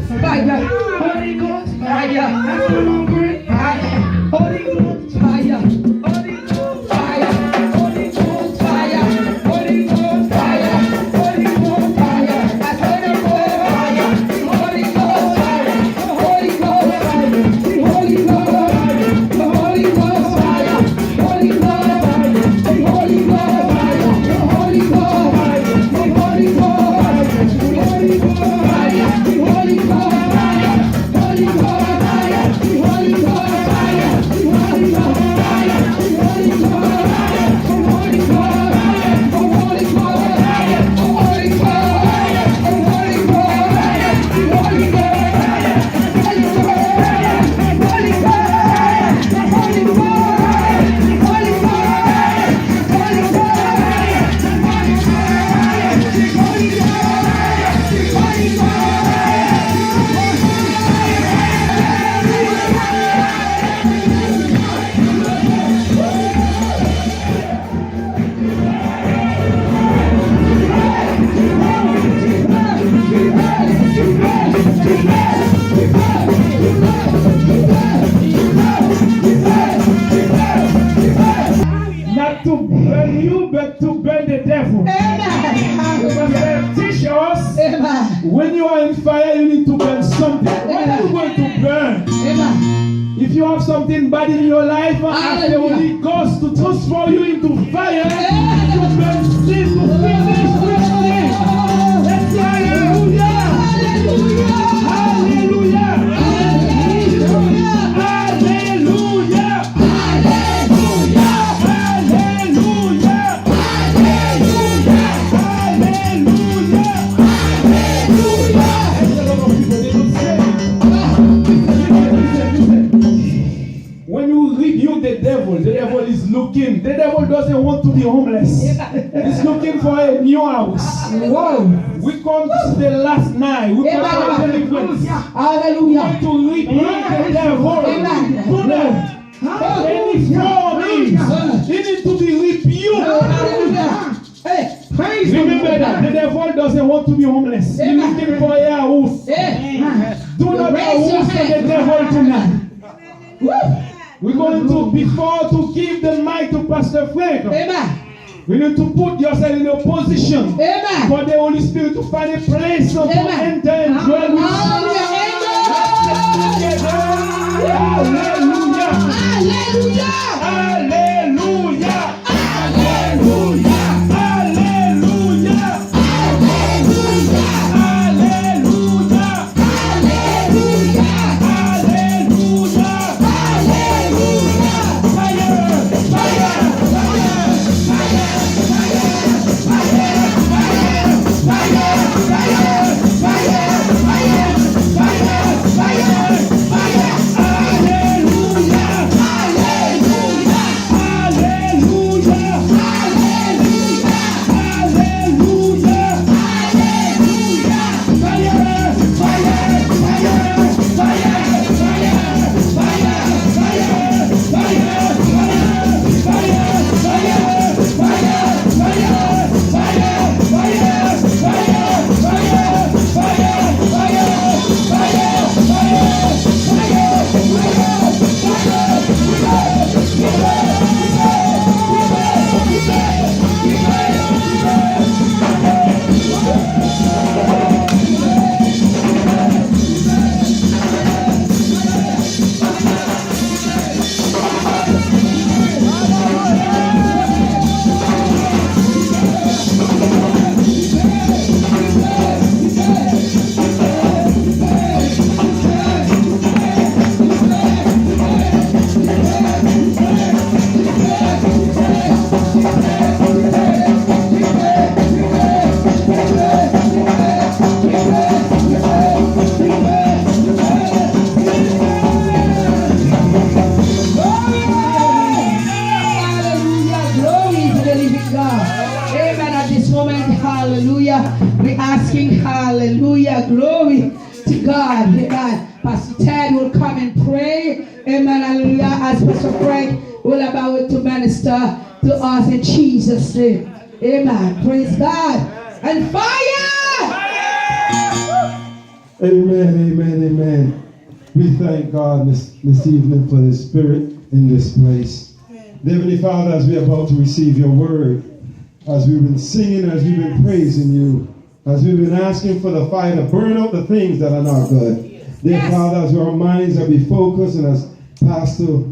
fire, Holy Ghost, fire, Holy Ghost, fire, Holy Ghost, fire, Holy Ghost, fire, Holy Ghost, fire, Holy Ghost, fire, I said the fire, Holy Ghost, fire, Holy Ghost, fire, Holy Ghost, the Holy Ghost, fire, Holy Ghost, the Holy Ghost, fire, the Holy Ghost, the Holy Ghost, the Holy Ghost, fire, the Holy Ghost, fire, Holy Ghost, fire, the Holy Ghost, fire, the Holy Ghost, fire, the Holy Ghost, fire, the Holy Ghost, fire, the Holy Ghost, fire, the Holy Ghost, fire, the Holy Ghost, fire, the Holy Ghost, fire, the Holy Ghost, fire, the Holy Ghost, fire, the Holy Ghost, fire, the Holy Ghost, fire, the Holy Ghost, fire, the Holy Ghost, Not to burn you, but to burn the devil. Amen. Teach us Amen. when you are in fire, you need to burn something. What are you going to burn? Amen. If you have something bad in your life, ask the Hallelujah. Holy Ghost to transform you into fire, Amen. to burn sin, to finish with sin. Let's say hallelujah! Hallelujah. Hallelujah! Hallelujah. Hallelujah! Hallelujah. When you rebuke the devil is looking. The devil doesn't want to be homeless. He's looking for a new house. Whoa. We come to the last night. We come to deliverance. Hallelujah. To rebuke the devil. Amen. Do that. Any form is, he needs to be rebuked. Hallelujah. Hey, praise Remember that the devil doesn't want to be homeless. He's Amen. looking for a house. Hey. Do not Raise your host the hand. devil tonight. Woo. We're going to, before to give the mic to Pastor Frank, Amen. we need to put yourself in a position Amen. for the Holy Spirit to find a place to Amen. enter and dwell with you. Hallelujah. Hallelujah. Hallelujah. Hallelujah. Hallelujah. Hallelujah. Hallelujah. Glory to God. Amen. Pastor Ted will come and pray. Amen. Hallelujah. As Pastor Frank will about to minister to us in Jesus' name. Amen. Praise God. And fire! Amen, amen, amen. We thank God this evening for His Spirit in this place. Heavenly Father, as we are about to receive your word, as we've been singing, as we've been praising you, as we've been asking for the fire to burn out the things that are not good. Dear Father, as our minds are be focused and as Pastor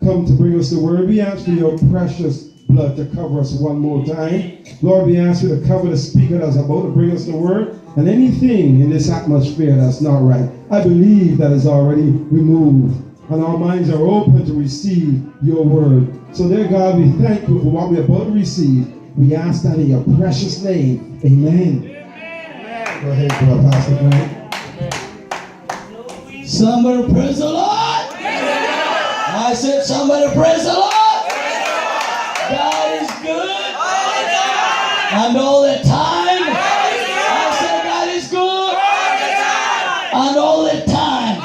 come to bring us the word, we ask for your precious blood to cover us one more time. Lord, we ask you to cover the speaker that's about to bring us the word and anything in this atmosphere that's not right. I believe that is already removed and our minds are open to receive your word. So dear God, we thank you for what we're about to receive. We ask that in your precious name. Amen. Amen. Go ahead, brother Pastor Frank. Somebody praise the Lord. I said somebody praise the Lord. God is good. And all the time. I said God is good. And all the time.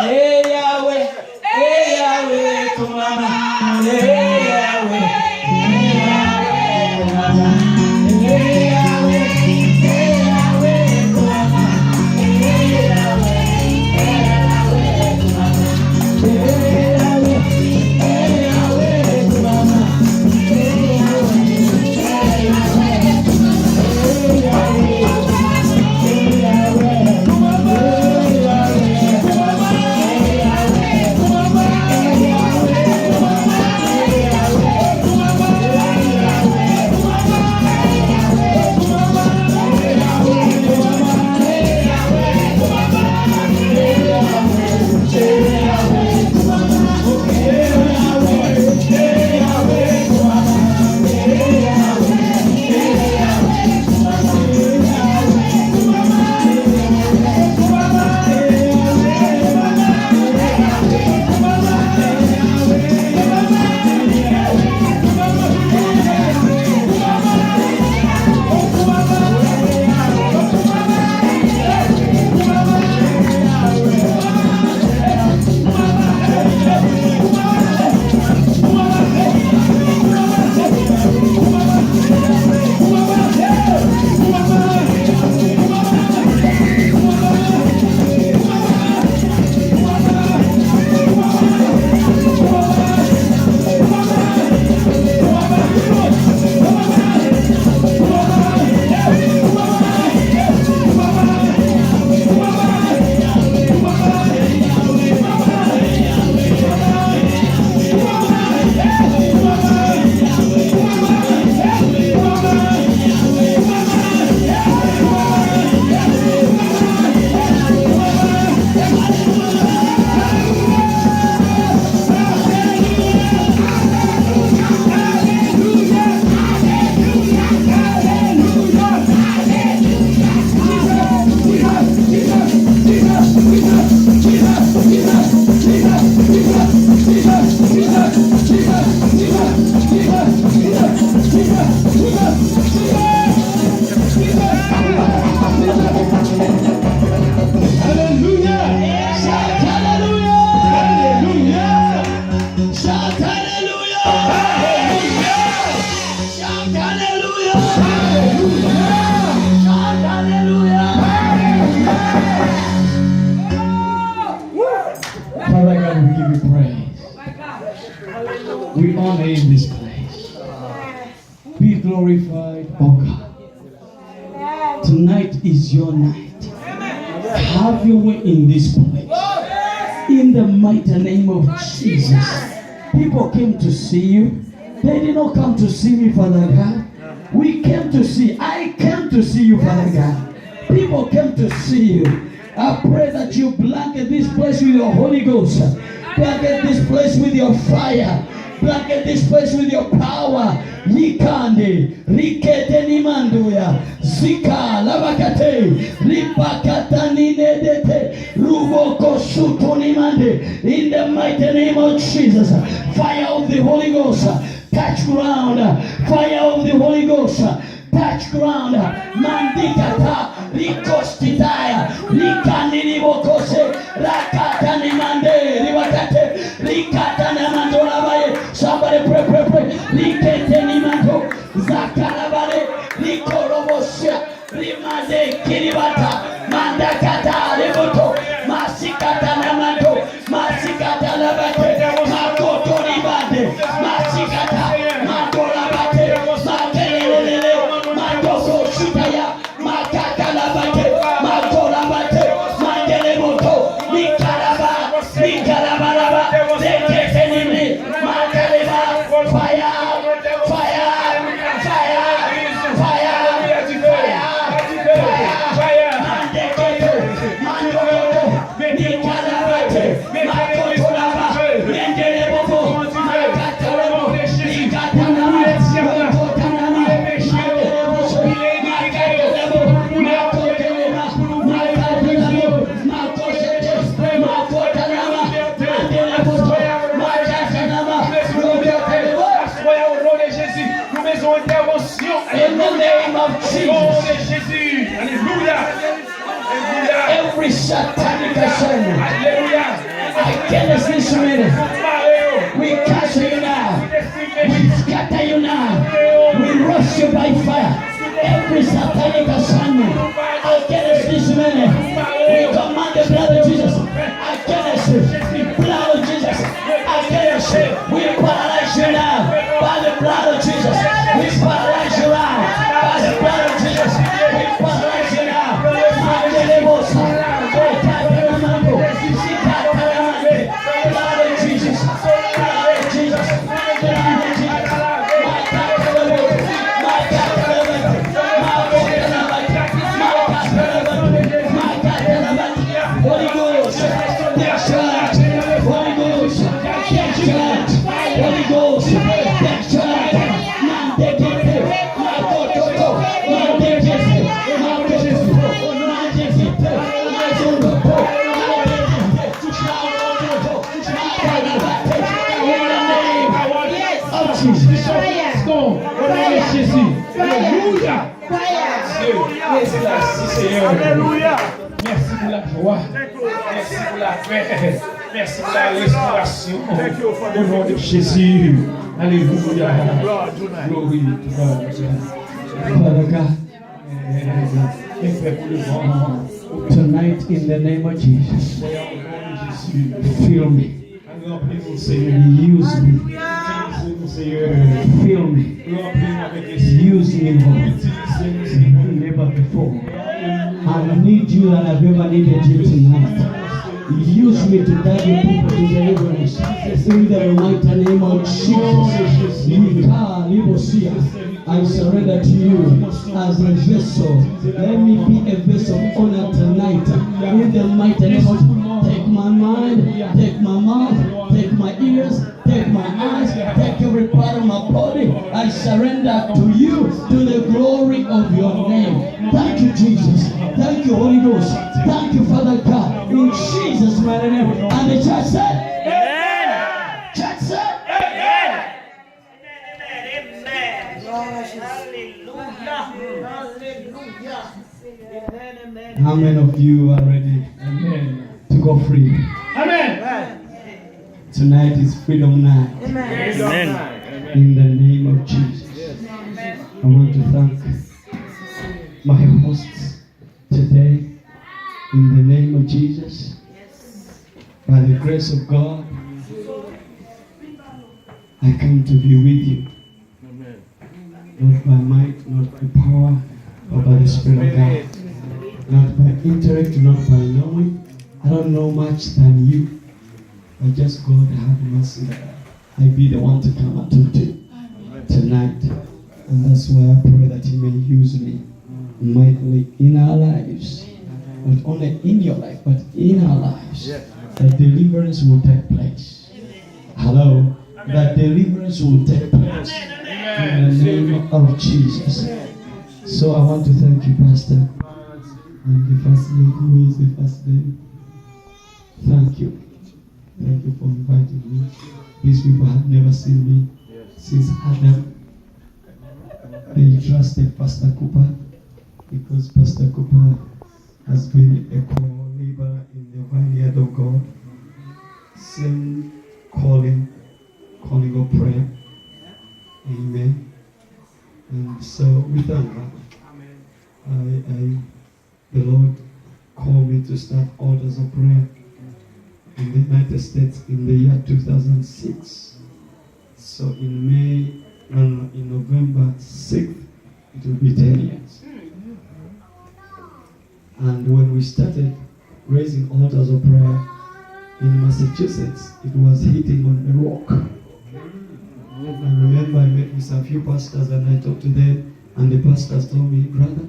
Hey Yahweh. Hey Yahweh. Come on. Hey Yahweh. Hey Yahweh. Come on. Hey Yahweh. Hey Yahweh. Come on. Hey Yahweh. We honor you in this place. Be glorified, oh God. Tonight is your night. Have your way in this place. In the mighty name of Jesus. People came to see you. They did not come to see me, Father God. We came to see. I came to see you, Father God. People came to see you. I pray that you blanket this place with your Holy Ghost. Blanket this place with your fire. Blanket this place with your power. Yikande, rikete nimanduya, zika, lavakate, ripakata ninedete, ruboko suto nimande. In the mighty name of Jesus, fire of the Holy Ghost, touch ground. Fire of the Holy Ghost, touch ground. Mandikata, rikostitaya, rikani ribokose, rakata nimande, ribakate, rikata namandola baye. Somebody pray, pray, pray. Rikete nimando, zakarabale, rikorobosha, rimade kiribata, mandakata. Jésus. Alléluia. Alléluia. Every satanic assignment Alléluia. against this minute, we cancel you now. We scatter you now. We rush you by fire. Every satanic assignment against this minute, we command the blood of Jesus against you. The blood of Jesus against you. We paralyze you now by the blood of Jesus. We paralyze you now by the blood of Jesus. We paralyze you now. Blood of Jesus. Blood of Jesus. Blood of Jesus. Holy Ghost, take charge. Holy Ghost, take charge. Holy Ghost, take charge. Man, take it. Man, go. Man, take it. Man, take it. Man, take it. Man, don't go. Man, take it. In the name of Jesus. Stone. Au nom de Jésus. Alléluia. Merci Seigneur. Alléluia. Merci pour la joie. Merci pour la paix. Merci pour la restauration. Au nom de Jésus. Alléluia. Glory to God. Father God, Et fait pour le vent. tonight in the name of Jesus, Au nom de Jésus. fill me, Remplis-nous, Seigneur. use me, Utilisez-nous, Seigneur. fill me, Remplis-nous avec l'esprit. use me, Lord. Utilisez-nous, Seigneur. Never before. I need you and I've ever needed you tonight. Use me to guide your people to deliverance. In the mighty name of Jesus. I surrender to you as a vessel. Let me be a vessel of honor tonight. In the mighty name of Jesus. Take my mind, take my mouth, take my ears, take my eyes, take every part of my body. I surrender to you to the glory of your name. Thank you, Jesus. Thank you, Holy Ghost. Thank you, Father God. In Jesus' mighty name. And the church said, Amen. Church said, Amen. How many of you are ready to go free? Amen. Tonight is freedom night. Amen. In the name of Jesus. I want to thank my hosts today. In the name of Jesus. By the grace of God, I come to be with you. Not by might, not by power, but by the Spirit of God. Not by intellect, not by knowing. I don't know much than you. But just God have mercy that I be the one to come and talk to you tonight. And that's why I pray that He may use me mightily in our lives. Not only in your life, but in our lives. That deliverance will take place. Hello? That deliverance will take place. In the name of Jesus. So I want to thank you, Pastor. And the first lady, who is the first lady? Thank you. Thank you for inviting me. These people have never seen me since Adam. They trusted Pastor Cooper because Pastor Cooper has been a co-laborer in the vineyard of God. Same calling of prayer. Amen. And so we thank God. The Lord called me to start orders of prayer in the United States in the year 2006. So in November 6th, it will be 10 years. And when we started raising altars of prayer in Massachusetts, it was hitting on the rock. I remember I met with a few pastors and I talked to them, and the pastors told me, brother,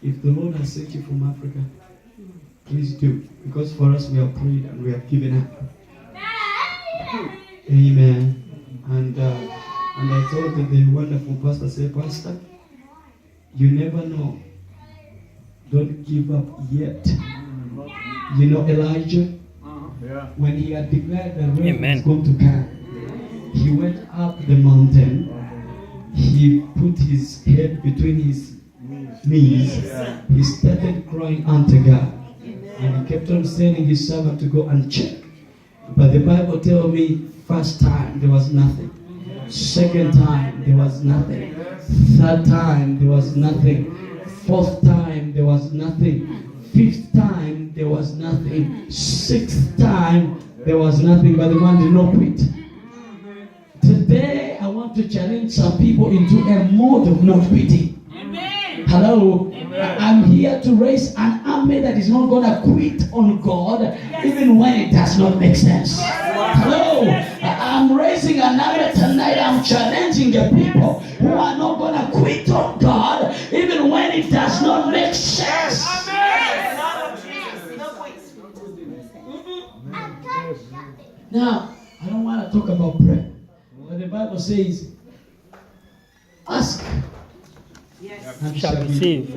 if the Lord has sent you from Africa, please do. Because for us, we have prayed and we have given up. Amen. And I told the wonderful pastor, say, Pastor, you never know. Don't give up yet. You know Elijah? When he had declared the rain was going to come, he went up the mountain. He put his head between his knees, he started crying unto God. And he kept on sending his servant to go and check. But the Bible tells me, first time there was nothing. Second time there was nothing. Third time there was nothing. Fourth time there was nothing. Fifth time there was nothing. Sixth time there was nothing. But the man did not quit. Today I want to challenge some people into a mode of not quitting. Hello. I'm here to raise an army that is not going to quit on God even when it does not make sense. Hello. I'm raising an army tonight. I'm challenging the people who are not going to quit on God even when it does not make sense. Now, I don't want to talk about prayer. But the Bible says, ask and Shall receive.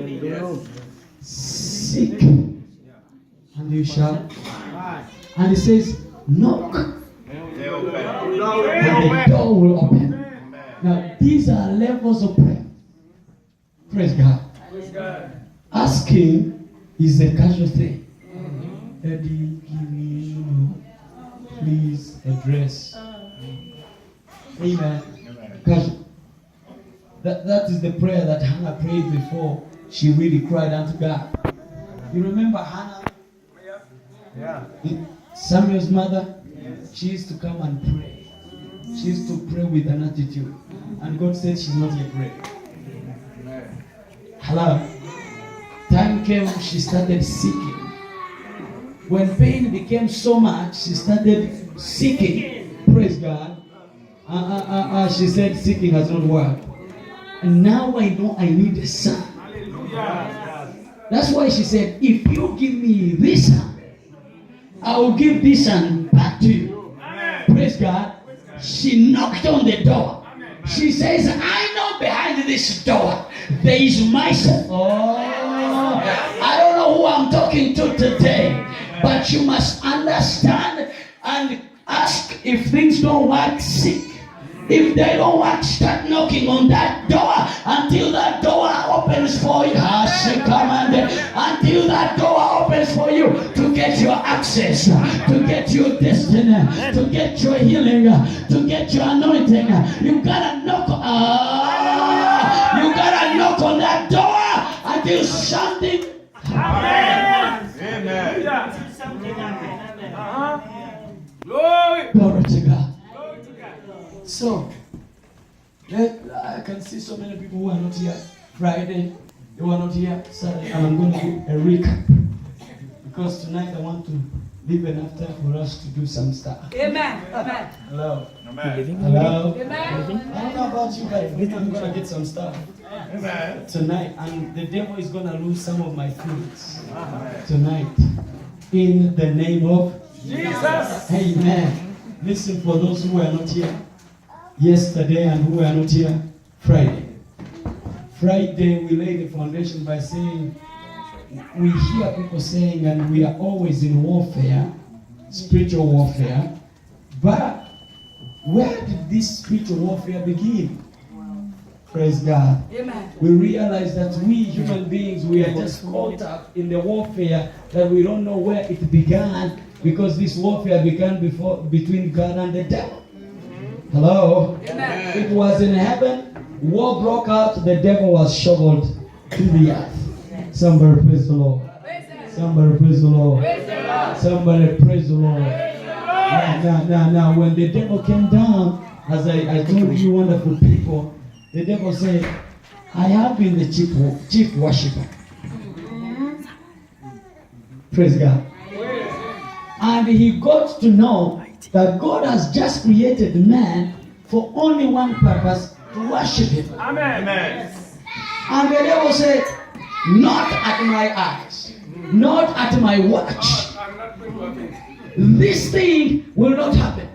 seek and you shall. And it says, knock and the door will open. Now these are levels of prayer. Praise God. Asking is a casual thing. Daddy, give me, please address. Amen. Casual. That is the prayer that Hannah prayed before she really cried unto God. You remember Hannah? Yeah. Samuel's mother? She used to come and pray. She used to pray with an attitude. And God said she's not yet ready. Hello? Time came, she started seeking. When pain became so much, she started seeking. Praise God. She said seeking has not worked. And now I know I need a son. That's why she said, if you give me this son, I will give this son back to you. Praise God. She knocked on the door. She says, I know behind this door there is my son. Oh, I don't know who I'm talking to today, but you must understand and ask. If things don't work, seek. If they don't work, start knocking on that door until that door opens for you. Until that door opens for you to get your access, to get your destiny, to get your healing, to get your anointing. You gotta knock. You gotta knock on that door until something. Amen. Glory to God. So, I can see so many people who are not here Friday, they were not here Saturday, and I'm going to do a recap. Because tonight I want to leave enough time for us to do some stuff. Amen. Amen. Hello. Amen. Hello. Amen. I don't know about you, but I'm going to get some stuff tonight. And the devil is going to lose some of my fruits tonight. In the name of Jesus. Amen. Listen, for those who were not here yesterday and who were not here Friday. Friday we laid the foundation by saying, we hear people saying, and we are always in warfare, spiritual warfare, but where did this spiritual warfare begin? Praise God. Amen. We realize that we human beings, we are just caught up in the warfare that we don't know where it began, because this warfare began between God and the devil. Hello? Amen. It was in heaven, war broke out, the devil was shoveled to the earth. Somebody praise the Lord. Somebody praise the Lord. Somebody praise the Lord. Now, when the devil came down, as I told you wonderful people, the devil said, I have been the chief worshiper. Praise God. And he got to know that God has just created man for only one purpose, to worship him. Amen. And the devil said, not at my eyes, not at my watch. This thing will not happen.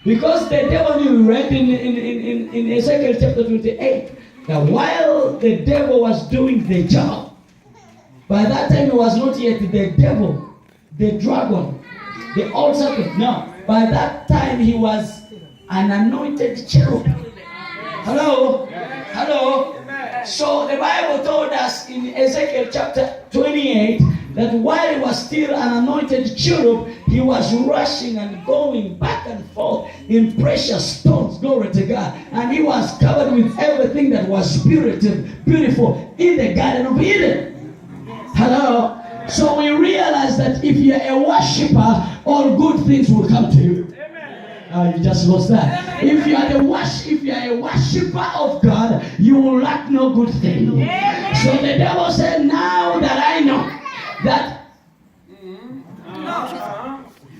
Because the devil knew, right, in Ezekiel chapter 28, that while the devil was doing the job, by that time it was not yet the devil, the dragon, the old serpent. No, by that time he was an anointed cherub. Hello? Hello? So the Bible told us in Ezekiel chapter 28 that while he was still an anointed cherub, he was rushing and going back and forth in precious stones, glory to God. And he was covered with everything that was beautiful in the Garden of Eden. Hello? So we realize that if you're a worshiper, all good things will come to you. You just lost that. If you are a worshiper of God, you will lack no good thing. So the devil said, now that I know that,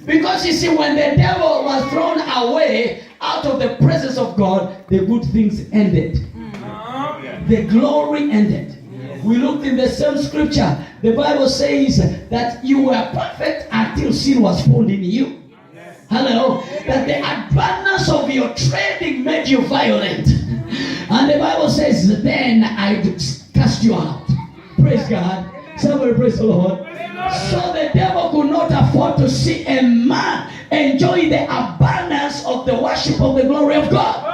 because you see, when the devil was thrown away out of the presence of God, the good things ended. The glory ended. We looked in the same scripture. The Bible says that you were perfect until sin was found in you. Hello. That the abundance of your trading made you violent. And the Bible says, then I cast you out. Praise God. Somebody praise the Lord. So the devil could not afford to see a man enjoy the abundance of the worship of the glory of God.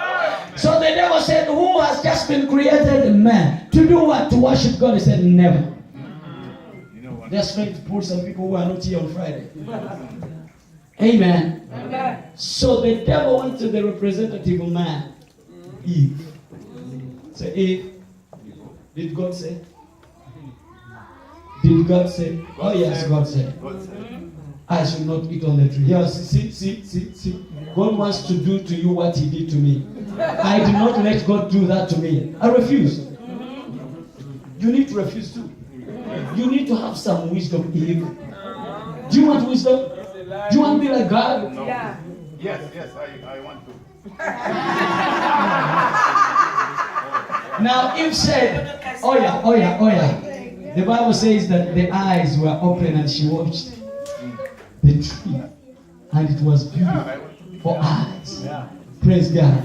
So the devil said, who has just been created man? To do what? To worship God? He said, never. Just trying to pull some people who are not here on Friday. Amen. So the devil went to the representative of man, Eve. Say, Eve, did God say? Did God say? Oh yes, God said. I should not eat on the tree. Yes, see. God wants to do to you what he did to me. I did not let God do that to me. I refuse. You need to refuse too. You need to have some wisdom, Eve. Do you want wisdom? Do you want to be like God? No. Yeah. Yes, I want to. Now, Eve said, oh yeah. The Bible says that the eyes were open and she watched the tree. And it was beautiful for eyes. Praise God.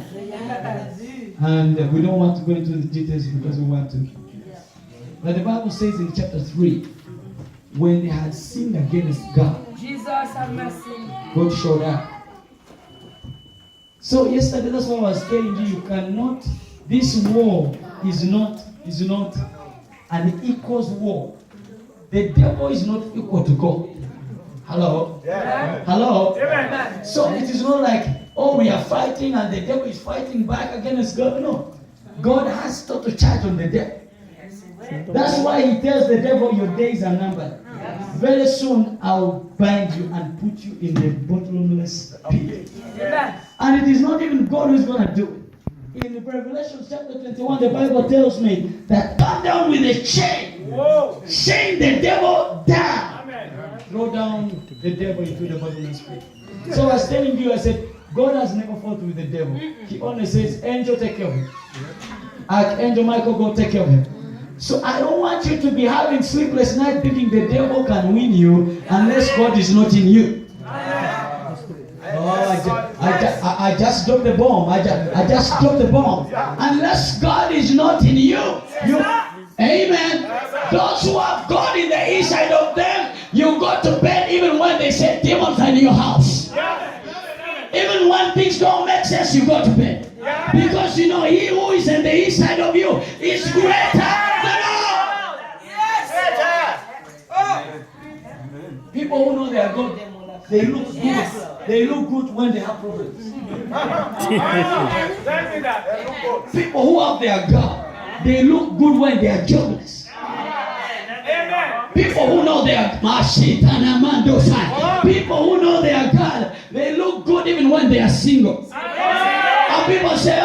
And we don't want to go into the details because we want to. But the Bible says in chapter 3, when they had sinned against God, Jesus have mercy. God showed up. So yesterday, that's what I was telling you. You cannot. This war is not an equals war. The devil is not equal to God. Hello. Yeah. Hello. Amen. So it is not like, oh, we are fighting and the devil is fighting back against God. No. God has total charge on the devil. That's why he tells the devil, your days are numbered. Very soon I'll bind you and put you in the bottomless pit. And it is not even God who's going to do it. In Revelation chapter 21, the Bible tells me that come down with a chain. Chain the devil down. Throw down the devil into the bottomless pit. So I was telling you, I said, God has never fought with the devil. He only says, angel, take care of him. Archangel Michael, go take care of him. So I don't want you to be having sleepless night thinking the devil can win you unless God is not in you. I just dropped the bomb. I just dropped the bomb. Unless God is not in you. Amen. Those who have God in the inside of them, you go to bed even when they say demons are in your house. Even when things don't make sense, you go to bed. Because you know he who is in the inside of you is greater than all. People who know they are good, they look good. They look good when they have problems. People who have their God, they look good when they are jobless. People who know they are people who know they are God, they look good even when they are single. And people say,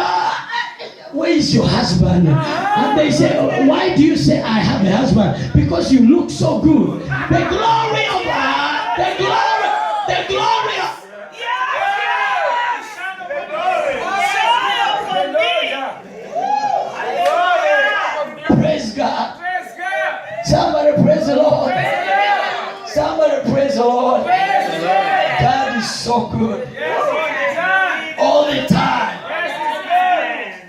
where is your husband? And they say, why do you say I have a husband? Because you look so good. The glory of God, the glory of praise God. Somebody praise the Lord. Somebody praise the Lord. God is so good. All the time.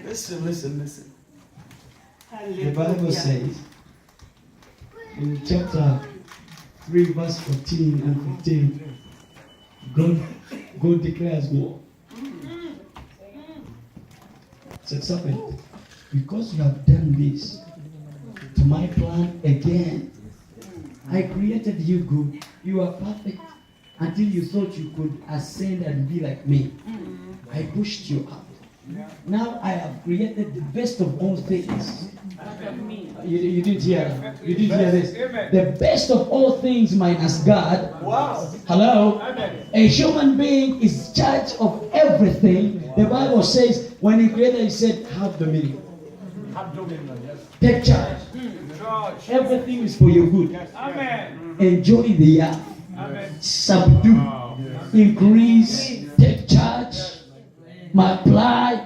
Listen. The Bible says in chapter 3 verse 14 and 15, God declares war. So it's happened. because you have done this to my plan again. I created you good. You are perfect until you thought you could ascend and be like me. I pushed you up. Now I have created the best of all things. You didn't hear. You didn't hear this. The best of all things minus God. Wow. Hello? A human being is charge of everything. The Bible says when he created, he said, have dominion. Have dominion, yes. Take charge. Everything is for your good. Amen. Enjoy the earth. Amen. Subdue. Increase. Take charge. Multiply.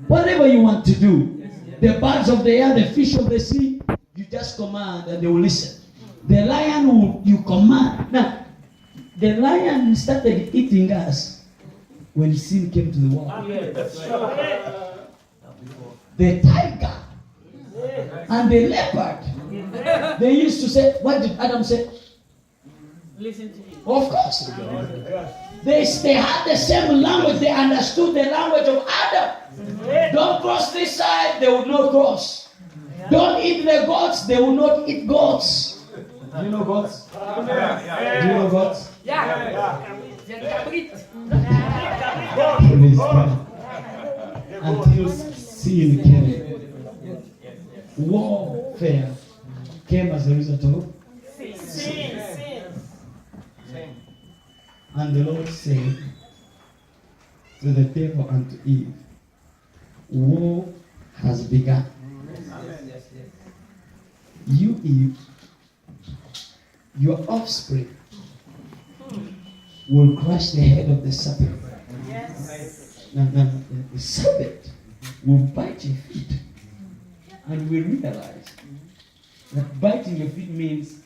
Whatever you want to do. The birds of the air, the fish of the sea, you just command and they will listen. The lion will you command. Now, the lion started eating us when sin came to the world. The tiger and the leopard, they used to say, what did Adam say? Listen to me. Of course. They had the same language. They understood the language of Adam. Don't cross this side, they will not cross. Don't eat the goats, they will not eat goats. Do you know goats? Do you know goats? Praise God. Until sin came. Warfare came as a result of sin. And the Lord said to the devil and to Eve, war has begun. You, Eve, your offspring will crush the head of the serpent. Now, the serpent will bite your feet. And we realize that biting your feet means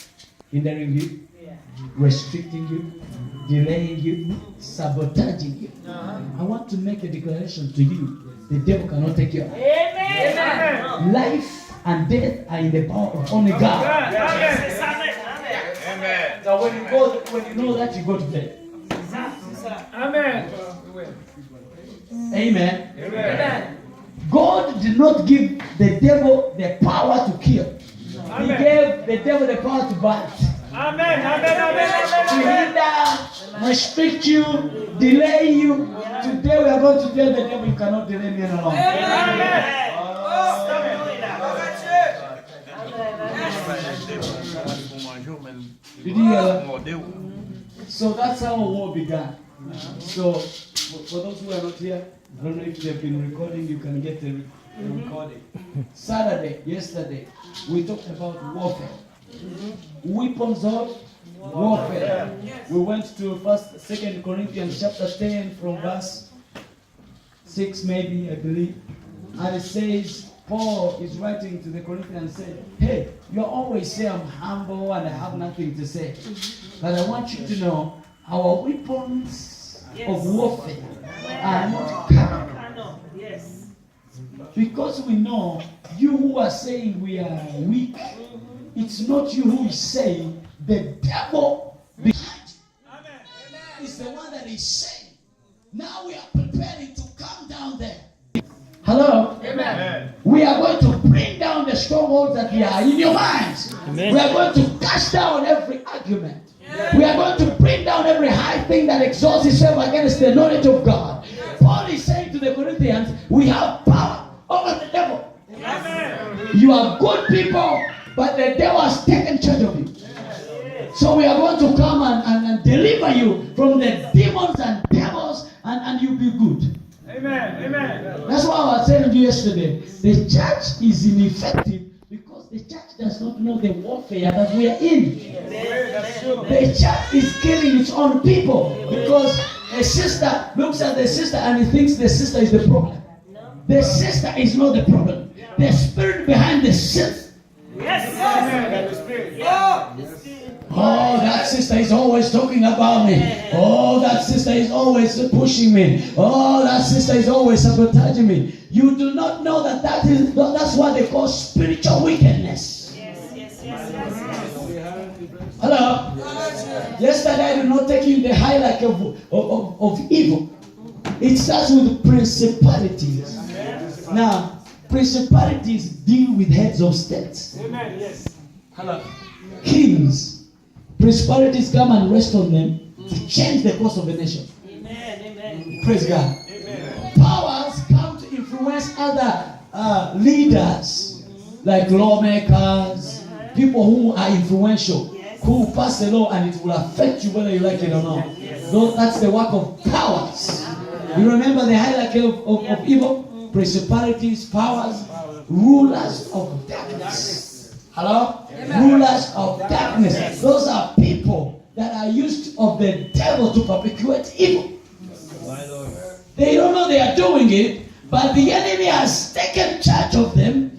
hindering you, restricting you, delaying you, sabotaging you. I want to make a declaration to you. The devil cannot take you out. Amen. Life and death are in the power of only God. Amen. So when you know that, you go to bed. Amen. Amen. Amen. God did not give the devil the power to kill. He gave the devil the power to bite. Amen. Amen. To hinder, restrict you, delay you. Today we are going to tell the devil, you cannot delay me any longer. Did you hear that? So that's how war began. So for those who are not here, I don't know if they've been recording, you can get the recording. Yesterday, we talked about warfare. Weapons of warfare. We went to 2 Corinthians chapter 10 from verse 6 maybe, I believe. And it says, Paul is writing to the Corinthians and said, hey, you always say I'm humble and I have nothing to say. But I want you to know, our weapons of warfare are not carnal. Yes. Because we know, you who are saying we are weak, it's not you who is saying, the devil behind you is the one that is saying. Now we are preparing to come down there. Hello? Amen. We are going to bring down the strongholds that are in your minds. Amen. We are going to cast down every argument. We are going to bring down every high thing that exalts itself against the knowledge of God. Paul is saying to the Corinthians, we have power over the devil. Amen. You are good people, but the devil has taken charge of you. So we are going to come and deliver you from the demons and devils, and you'll be good. Amen. Amen. That's why I was telling you yesterday. The church is ineffective because the church does not know the warfare that we are in. The church is killing its own people because a sister looks at the sister and he thinks the sister is the problem. The sister is not the problem. The spirit behind the sister. Oh, that sister is always talking about me. Oh, that sister is always pushing me. Oh, that sister is always sabotaging me. You do not know that's what they call spiritual wickedness. Hello? Yesterday I did not take you the highlight of evil. It starts with principalities. Now, Principalities deal with heads of states. Amen. Yes. Hello. Kings. Principalities come and rest on them to change the course of a nation. Amen. Amen. Praise God. Amen. Powers come to influence other leaders, like lawmakers, people who are influential, who pass the law and it will affect you whether you like it or not. That's the work of powers. You remember the hierarchy of evil? Principalities, powers, rulers of darkness. Hello? Rulers of darkness. Those are people that are used of the devil to perpetuate evil. They don't know they are doing it, but the enemy has taken charge of them.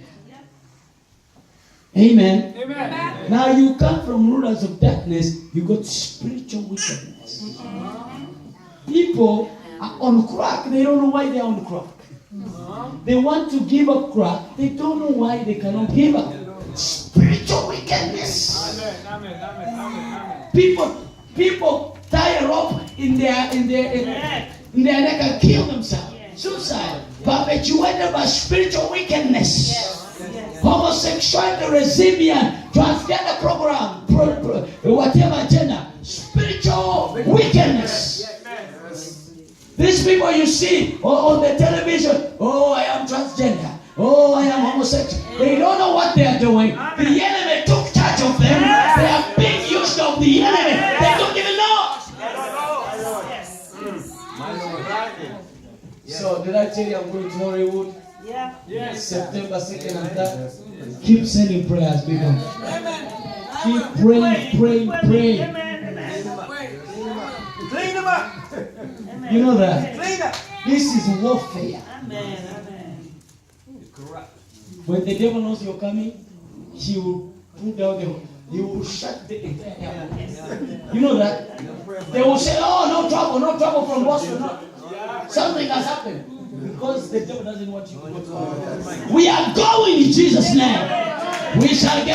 Amen. Amen. Now you come from rulers of darkness, you got spiritual wickedness. People are on crack, they don't know why they are on crack. They want to give up crack, they don't know why they cannot give up. Spiritual wickedness. Amen. Amen. People tie a rope in their neck and kill themselves. Suicide. Perpetuated by spiritual wickedness. Homosexuality, lesbian, transgender program, whatever gender, spiritual wickedness. These people you see on the television, oh, I am transgender, oh, I am homosexual. They don't know what they are doing. The enemy took charge of them. They are being used of the enemy. They don't even know. So, did I tell you I'm going to Hollywood? Yeah. Yes. September 2nd and 3rd. Keep sending prayers, people. Keep praying. Clean them up. You know that? Clean up. This is warfare. Amen. When the devil knows you're coming, he will put down he will shut the entire heaven. You know that? They will say, oh, no trouble from Boston. No. Something has happened. Because the devil doesn't want you to go to. We are going in Jesus' name. We shall get